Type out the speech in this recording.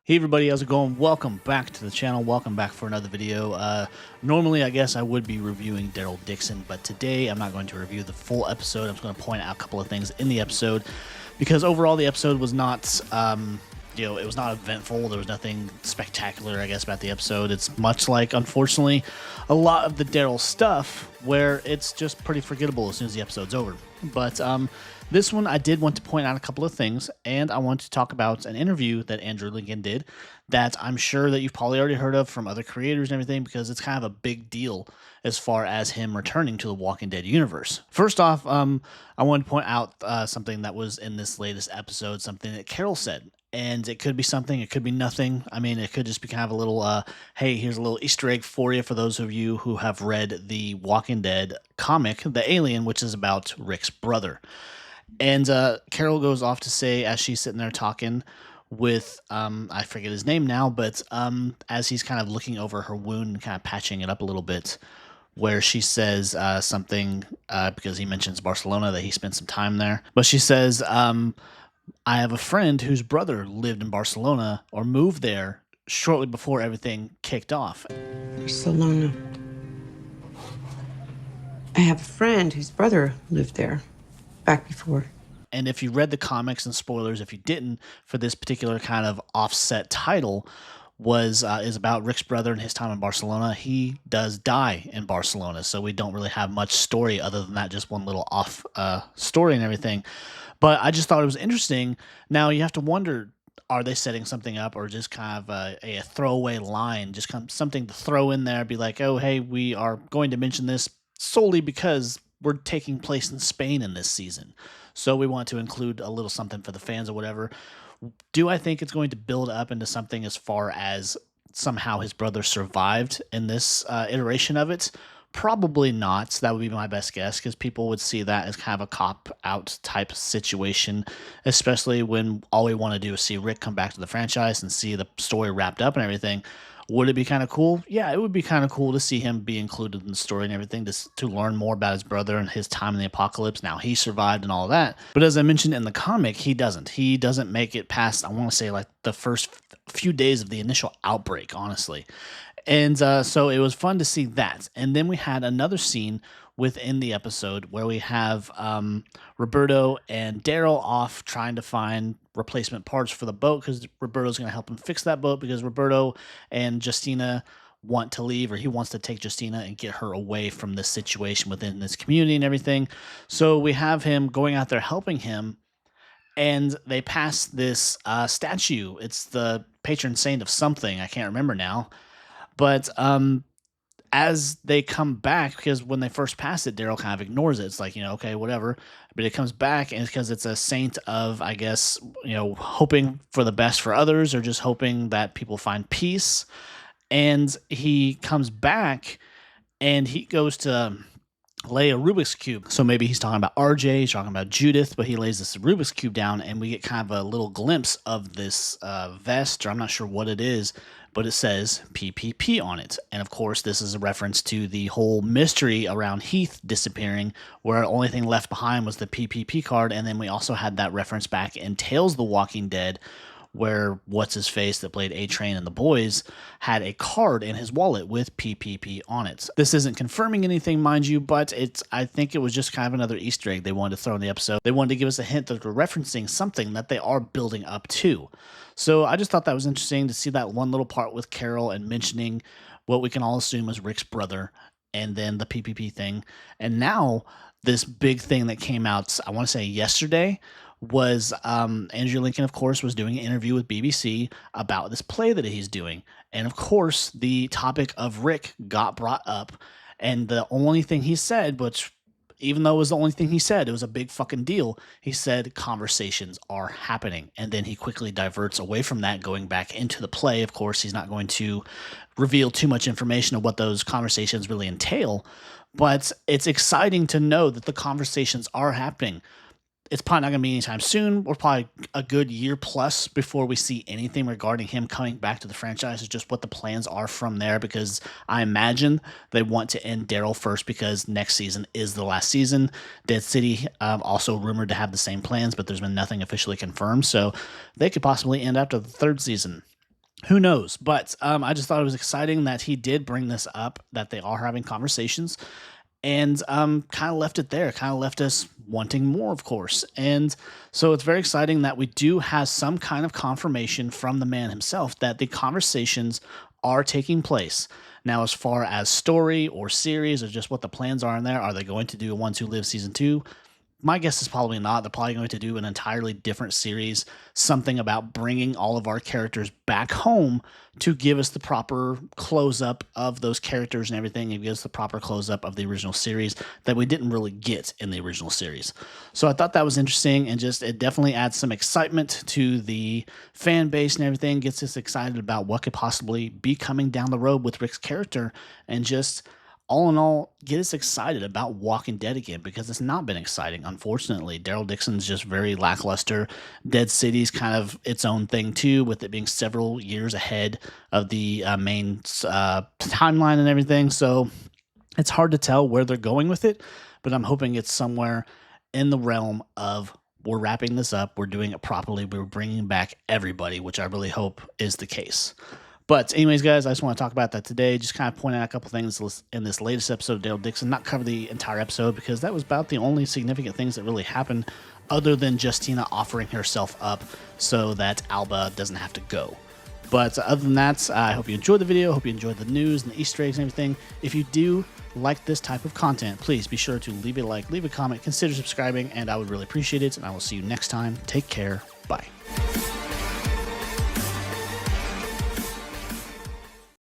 Hey everybody, how's it going? Welcome back to the channel. Welcome back for another video. Normally, I guess I would be reviewing Daryl Dixon, but today I'm not going to review the full episode. I'm just going to point out a couple of things in the episode because overall the episode was not, it was not eventful. There was nothing spectacular, I guess, about the episode. It's much like, unfortunately, a lot of the Daryl stuff where it's just pretty forgettable as soon as the episode's over. But this one, I did want to point out a couple of things, and I want to talk about an interview that Andrew Lincoln did that I'm sure that you've probably already heard of from other creators and everything, because it's kind of a big deal as far as him returning to the Walking Dead universe. First off, I wanted to point out something that was in this latest episode, something that Carol said. And it could be something, it could be nothing. I mean, it could just be kind of a little, hey, here's a little Easter egg for you for those of you who have read the Walking Dead comic, The Alien, which is about Rick's brother. And Carol goes off to say, as she's sitting there talking with, I forget his name now, but as he's kind of looking over her wound and kind of patching it up a little bit, where she says something, because he mentions Barcelona, that he spent some time there. But she says, I have a friend whose brother lived in Barcelona or moved there shortly before everything kicked off. Barcelona. I have a friend whose brother lived there back before. And if you read the comics, and spoilers if you didn't, for this particular kind of offset title is about Rick's brother and his time in Barcelona. He does die in Barcelona, so we don't really have much story other than that, just one little off story and everything. But I just thought it was interesting. Now you have to wonder, are they setting something up, or just kind of a throwaway line, just kind of something to throw in there, be like, oh, hey, we are going to mention this solely because we're taking place in Spain in this season. So we want to include a little something for the fans or whatever. Do I think it's going to build up into something as far as somehow his brother survived in this iteration of it? Probably not. That would be my best guess, because people would see that as kind of a cop-out type situation, especially when all we want to do is see Rick come back to the franchise and see the story wrapped up and everything. Would it be kind of cool? Yeah, it would be kind of cool to see him be included in the story and everything, to learn more about his brother and his time in the apocalypse. Now he survived and all of that. But as I mentioned in the comic, he doesn't. He doesn't make it past, I want to say, like the first few days of the initial outbreak, honestly. And so it was fun to see that. And then we had another scene within the episode where we have Roberto and Daryl off trying to find replacement parts for the boat, because Roberto's going to help him fix that boat, because Roberto and Justina want to leave, or he wants to take Justina and get her away from this situation within this community and everything. So we have him going out there helping him, and they pass this statue. It's the patron saint of something. I can't remember now. But as they come back, because when they first pass it, Daryl kind of ignores it. It's like, okay, whatever. But it comes back, and it's because it's a saint of, I guess, hoping for the best for others, or just hoping that people find peace. And he comes back, and he goes to lay a Rubik's Cube. So maybe he's talking about RJ, he's talking about Judith, but he lays this Rubik's Cube down, and we get kind of a little glimpse of this vest, or I'm not sure what it is, but it says PPP on it. And of course, this is a reference to the whole mystery around Heath disappearing, where the only thing left behind was the PPP card. And then we also had that reference back in Tales the Walking Dead, where what's-his-face that played A-Train and the boys had a card in his wallet with PPP on it. This isn't confirming anything, mind you, but I think it was just kind of another Easter egg they wanted to throw in the episode. They wanted to give us a hint that they're referencing something that they are building up to. So I just thought that was interesting to see that one little part with Carol and mentioning what we can all assume was Rick's brother, and then the PPP thing. And now this big thing that came out, I want to say yesterday, was Andrew Lincoln, of course, was doing an interview with BBC about this play that he's doing. And of course, the topic of Rick got brought up. And the only thing he said, which even though it was the only thing he said, it was a big fucking deal. He said conversations are happening. And then he quickly diverts away from that, going back into the play. Of course, he's not going to reveal too much information of what those conversations really entail. But it's exciting to know that the conversations are happening. It's probably not going to be anytime soon. We're probably a good year plus before we see anything regarding him coming back to the franchise. It's just what the plans are from there, because I imagine they want to end Daryl first, because next season is the last season. Dead City also rumored to have the same plans, but there's been nothing officially confirmed, so they could possibly end after the third season. Who knows? But I just thought it was exciting that he did bring this up, that they are having conversations, and kind of left it there, kind of left us wanting more, of course. And so it's very exciting that we do have some kind of confirmation from the man himself that the conversations are taking place. Now, as far as story or series or just what the plans are in there, are they going to do a Ones Who Live season 2? My guess is probably not. They're probably going to do an entirely different series, something about bringing all of our characters back home to give us the proper close up of those characters and everything, and give us the proper close up of the original series that we didn't really get in the original series. So I thought that was interesting, and just it definitely adds some excitement to the fan base and everything, gets us excited about what could possibly be coming down the road with Rick's character, and just all in all, get us excited about Walking Dead again, because it's not been exciting, unfortunately. Daryl Dixon's just very lackluster. Dead City's kind of its own thing, too, with it being several years ahead of the main timeline and everything. So it's hard to tell where they're going with it, but I'm hoping it's somewhere in the realm of we're wrapping this up, we're doing it properly, we're bringing back everybody, which I really hope is the case. But anyways, guys, I just want to talk about that today. Just kind of point out a couple things in this latest episode of Daryl Dixon. Not cover the entire episode because that was about the only significant things that really happened other than Justina offering herself up so that Alba doesn't have to go. But other than that, I hope you enjoyed the video. Hope you enjoyed the news and the Easter eggs and everything. If you do like this type of content, please be sure to leave a like, leave a comment, consider subscribing, and I would really appreciate it. And I will see you next time. Take care. Bye.